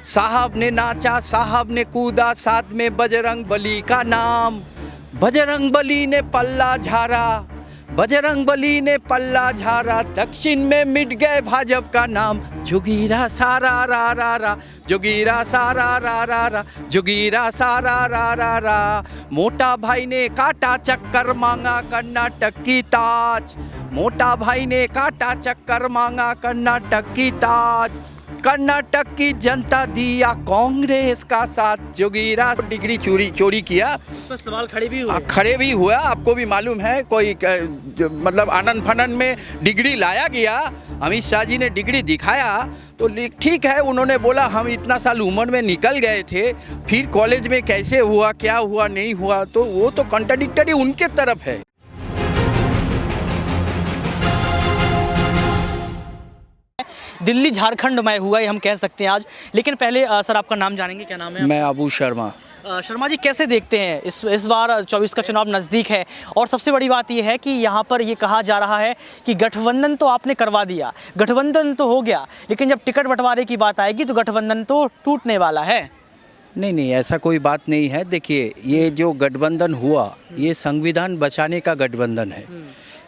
साहब ने नाचा, साहब ने कूदा, साथ में बजरंग बली का नाम। बजरंग बली ने पल्ला झाड़ा, बजरंग बली ने पल्ला झाड़ा, दक्षिण में मिट गए भाजपा का नाम। जोगीरा सारा रा रा रा, जोगीरा सारा रा रा रा, जोगीरा सारा रा रा रा। मोटा भाई ने काटा चक्कर मांगा कर्नाटक की ताज, मोटा भाई ने काटा चक्कर मांगा कर्नाटक की ताज। कर्नाटक की जनता दिया कांग्रेस का साथ। जोगीरा डिग्री चोरी किया, तो सवाल खड़े भी हुआ। आपको भी मालूम है, कोई मतलब आनंद फनन में डिग्री लाया गया। अमित शाह जी ने डिग्री दिखाया तो ठीक है, उन्होंने बोला हम इतना साल उम्र में निकल गए थे, फिर कॉलेज में कैसे हुआ, क्या हुआ, नहीं हुआ, तो वो तो कॉन्ट्राडिक्टरी उनके तरफ है। दिल्ली झारखंड में हुआ है, हम कह सकते हैं आज। लेकिन पहले सर आपका नाम जानेंगे, क्या नाम है? मैं अबू शर्मा। शर्मा जी, कैसे देखते हैं इस बार 24 का चुनाव नज़दीक है, और सबसे बड़ी बात यह है कि यहाँ पर ये कहा जा रहा है कि गठबंधन तो आपने करवा दिया, गठबंधन तो हो गया, लेकिन जब टिकट बंटवारे की बात आएगी तो गठबंधन तो टूटने वाला है। नहीं, ऐसा कोई बात नहीं है। देखिए, ये जो गठबंधन हुआ, ये संविधान बचाने का गठबंधन है।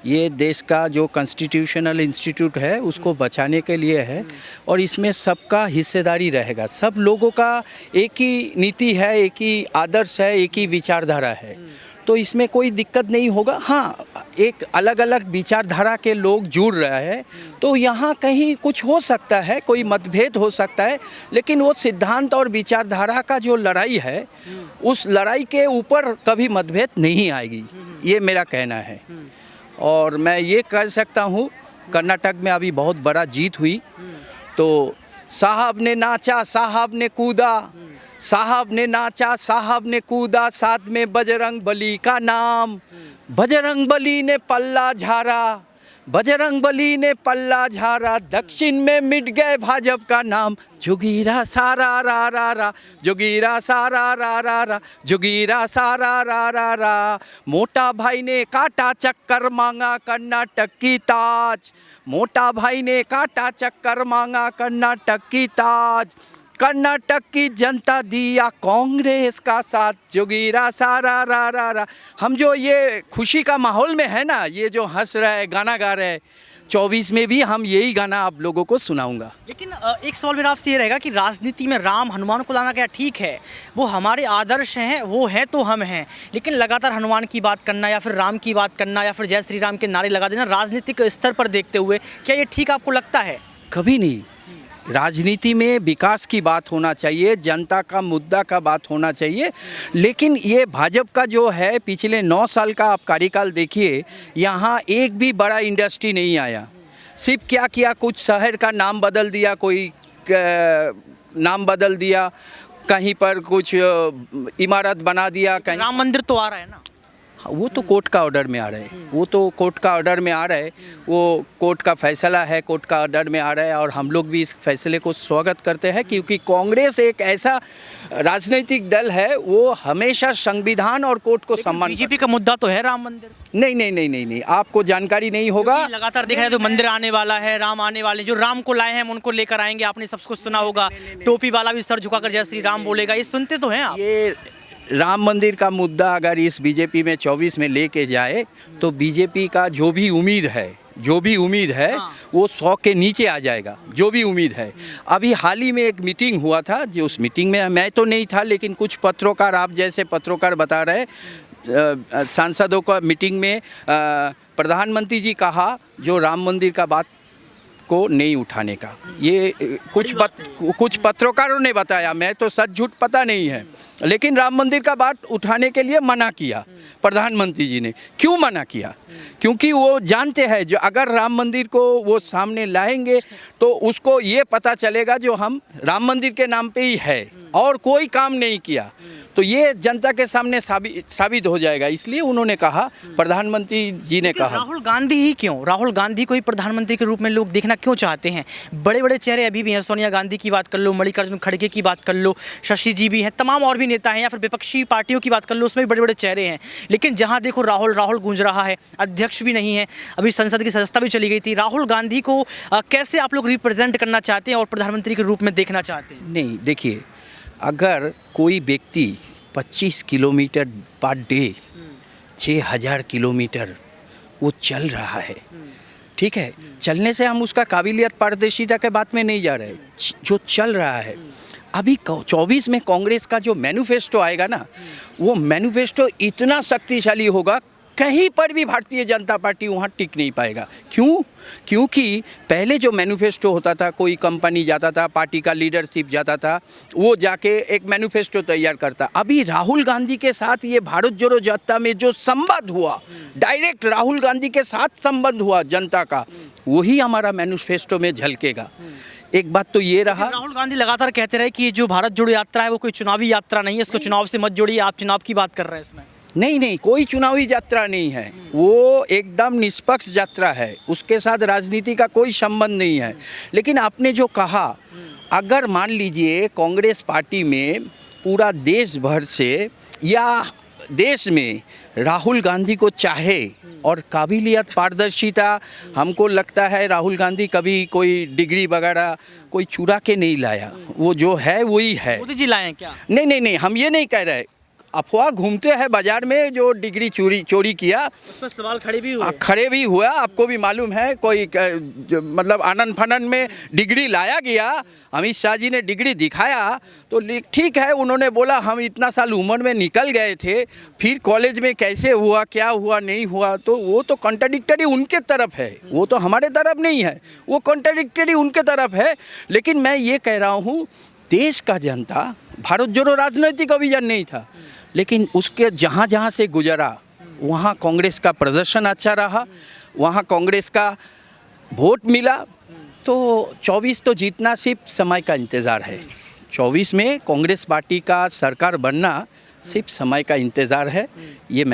ये देश का जो कॉन्स्टिट्यूशनल इंस्टीट्यूट है उसको बचाने के लिए है, और इसमें सबका हिस्सेदारी रहेगा। सब लोगों का एक ही नीति है, एक ही आदर्श है, एक ही विचारधारा है, तो इसमें कोई दिक्कत नहीं होगा। हाँ, एक अलग अलग विचारधारा के लोग जुड़ रहे हैं तो यहाँ कहीं कुछ हो सकता है, कोई मतभेद हो सकता है, लेकिन वो सिद्धांत और विचारधारा का जो लड़ाई है, उस लड़ाई के ऊपर कभी मतभेद नहीं आएगी, ये मेरा कहना है। और मैं ये कह सकता हूँ, कर्नाटक में अभी बहुत बड़ा जीत हुई, तो साहब ने नाचा, साहब ने कूदा, साहब ने नाचा, साहब ने कूदा, साथ में बजरंग बली का नाम। बजरंग बली ने पल्ला झाड़ा, बजरंग बली ने पल्ला झाड़ा, दक्षिण में मिट गए भाजपा का नाम। जोगीरा सारा रा रा रा, जोगीरा सारा रा रा रा, जोगीरा सारा रा रा रा। मोटा भाई ने काटा चक्कर मांगा कर्नाटक की ताज, मोटा भाई ने काटा चक्कर मांगा कर्नाटक की ताज। कर्नाटक की जनता दिया कांग्रेस का साथ। जोगीरा सारा रा रा रा। हम जो ये खुशी का माहौल में है ना, ये जो हंस रहा है, गाना गा रहे हैं, 24 में भी हम यही गाना आप लोगों को सुनाऊंगा। लेकिन एक सवाल मेरा आपसे ये रहेगा कि राजनीति में राम हनुमान को लाना क्या ठीक है? वो हमारे आदर्श हैं, वो हैं तो हम हैं, लेकिन लगातार हनुमान की बात करना या फिर राम की बात करना या फिर जय श्री राम के नारे लगा देना राजनीतिक स्तर पर देखते हुए, क्या ये ठीक आपको लगता है? कभी नहीं। राजनीति में विकास की बात होना चाहिए, जनता का मुद्दा का बात होना चाहिए, लेकिन ये भाजपा का जो है, पिछले 9 साल का आप कार्यकाल देखिए, यहाँ एक भी बड़ा इंडस्ट्री नहीं आया। सिर्फ क्या किया, कुछ शहर का नाम बदल दिया, कोई नाम बदल दिया, कहीं पर कुछ इमारत बना दिया, कहीं राम मंदिर तो आ रहा है ना, वो तो कोर्ट का ऑर्डर में आ रहा है, वो तो कोर्ट का ऑर्डर में आ रहा है, वो कोर्ट का फैसला है, कोर्ट का ऑर्डर में आ रहा है, और हम लोग भी इस फैसले को स्वागत करते हैं, क्योंकि कांग्रेस एक ऐसा राजनीतिक दल है, वो हमेशा संविधान और कोर्ट को सम्मान। बीजेपी का मुद्दा तो है राम मंदिर। नहीं, आपको जानकारी नहीं होगा। लगातार देखा जाए तो मंदिर आने वाला है, राम आने वाले, जो राम को लाए हैं हम उनको लेकर आएंगे, आपने सब कुछ सुना होगा। टोपी वाला भी सर झुकाकर जय श्री राम बोलेगा, ये सुनते तो हैं आप। ये राम मंदिर का मुद्दा अगर इस बीजेपी में 24 में लेके जाए तो बीजेपी का जो भी उम्मीद है वो 100 के नीचे आ जाएगा, जो भी उम्मीद है। अभी हाल ही में एक मीटिंग हुआ था, जो उस मीटिंग में मैं तो नहीं था, लेकिन कुछ पत्रकार, आप जैसे पत्रकार बता रहे, सांसदों का मीटिंग में प्रधानमंत्री जी कहा जो राम मंदिर का बात को नहीं उठाने का, ये कुछ पत्रकारों ने बताया, मैं तो सच झूठ पता नहीं है, लेकिन राम मंदिर का बात उठाने के लिए मना किया प्रधानमंत्री जी ने। क्यों मना किया? क्योंकि वो जानते हैं जो अगर राम मंदिर को वो सामने लाएंगे तो उसको ये पता चलेगा जो हम राम मंदिर के नाम पे ही है और कोई काम नहीं किया। तो ये जनता के सामने साबित हो जाएगा, इसलिए उन्होंने कहा, प्रधानमंत्री जी ने कहा। राहुल गांधी ही क्यों? राहुल गांधी को ही प्रधानमंत्री के रूप में लोग देखना क्यों चाहते हैं? बड़े बड़े चेहरे अभी भी हैं, सोनिया गांधी की बात कर लो, मल्लिकार्जुन खड़गे की बात कर लो, शशि जी भी हैं, तमाम और भी नेता हैं, या फिर विपक्षी पार्टियों की बात कर लो, उसमें भी बड़े बड़े चेहरे हैं। लेकिन जहाँ देखो राहुल गूंज रहा है, अध्यक्ष भी नहीं है, अभी संसद की सदस्यता भी चली गई थी। राहुल गांधी को कैसे आप लोग रिप्रेजेंट करना चाहते हैं और प्रधानमंत्री के रूप में देखना चाहते हैं? नहीं, देखिए, अगर कोई व्यक्ति 25 किलोमीटर पर डे 6000 किलोमीटर वो चल रहा है, ठीक है, चलने से हम उसका काबिलियत पारदर्शिता के बात में नहीं जा रहे, जो चल रहा है। अभी 24 में कांग्रेस का जो मैनिफेस्टो आएगा ना, वो मैनिफेस्टो इतना शक्तिशाली होगा, कहीं पर भी भारतीय जनता पार्टी वहाँ टिक नहीं पाएगा। क्यों? क्योंकि पहले जो मैनिफेस्टो होता था, कोई कंपनी जाता था, पार्टी का लीडरशिप जाता था, वो जाके एक मैनिफेस्टो तैयार करता। अभी राहुल गांधी के साथ ये भारत जोड़ो यात्रा में जो संबंध हुआ, डायरेक्ट राहुल गांधी के साथ संबंध हुआ जनता का, वही हमारा मैनिफेस्टो में झलकेगा। एक बात तो ये रहा, राहुल गांधी लगातार कहते रहे कि ये जो भारत जोड़ो यात्रा है वो कोई चुनावी यात्रा नहीं है, इसको चुनाव से मत जोड़िए, आप चुनाव की बात कर रहे हैं इसमें। नहीं, कोई चुनावी यात्रा नहीं है, वो एकदम निष्पक्ष यात्रा है, उसके साथ राजनीति का कोई संबंध नहीं है। लेकिन आपने जो कहा, अगर मान लीजिए कांग्रेस पार्टी में पूरा देश भर से या देश में राहुल गांधी को चाहे और काबिलियत पारदर्शिता, हमको लगता है राहुल गांधी कभी कोई डिग्री वगैरह कोई चुरा के नहीं लाया, वो जो है वही है। मोदी जी लाए हैं क्या? नहीं, हम ये नहीं कह रहे, अफवाह घूमते हैं बाजार में, जो डिग्री चोरी किया उस पर सवाल खड़े भी हुआ, आपको भी मालूम है, कोई मतलब आनंद फनन में डिग्री लाया गया, अमित शाह जी ने डिग्री दिखाया, तो ठीक है, उन्होंने बोला हम इतना साल उम्र में निकल गए थे, फिर कॉलेज में कैसे हुआ, क्या हुआ, नहीं हुआ, तो वो तो कॉन्ट्राडिक्टरी उनके तरफ है, वो तो हमारे तरफ नहीं है, वो कॉन्ट्राडिक्टरी उनके तरफ है। लेकिन मैं ये कह रहा हूँ, देश का जनता, भारत जोड़ो राजनीतिक अभियान नहीं था, लेकिन उसके जहाँ जहाँ से गुजरा वहाँ कांग्रेस का प्रदर्शन अच्छा रहा, वहाँ कांग्रेस का वोट मिला, तो 24 तो जीतना सिर्फ समय का इंतज़ार है। 24 में कांग्रेस पार्टी का सरकार बनना सिर्फ समय का इंतज़ार है, ये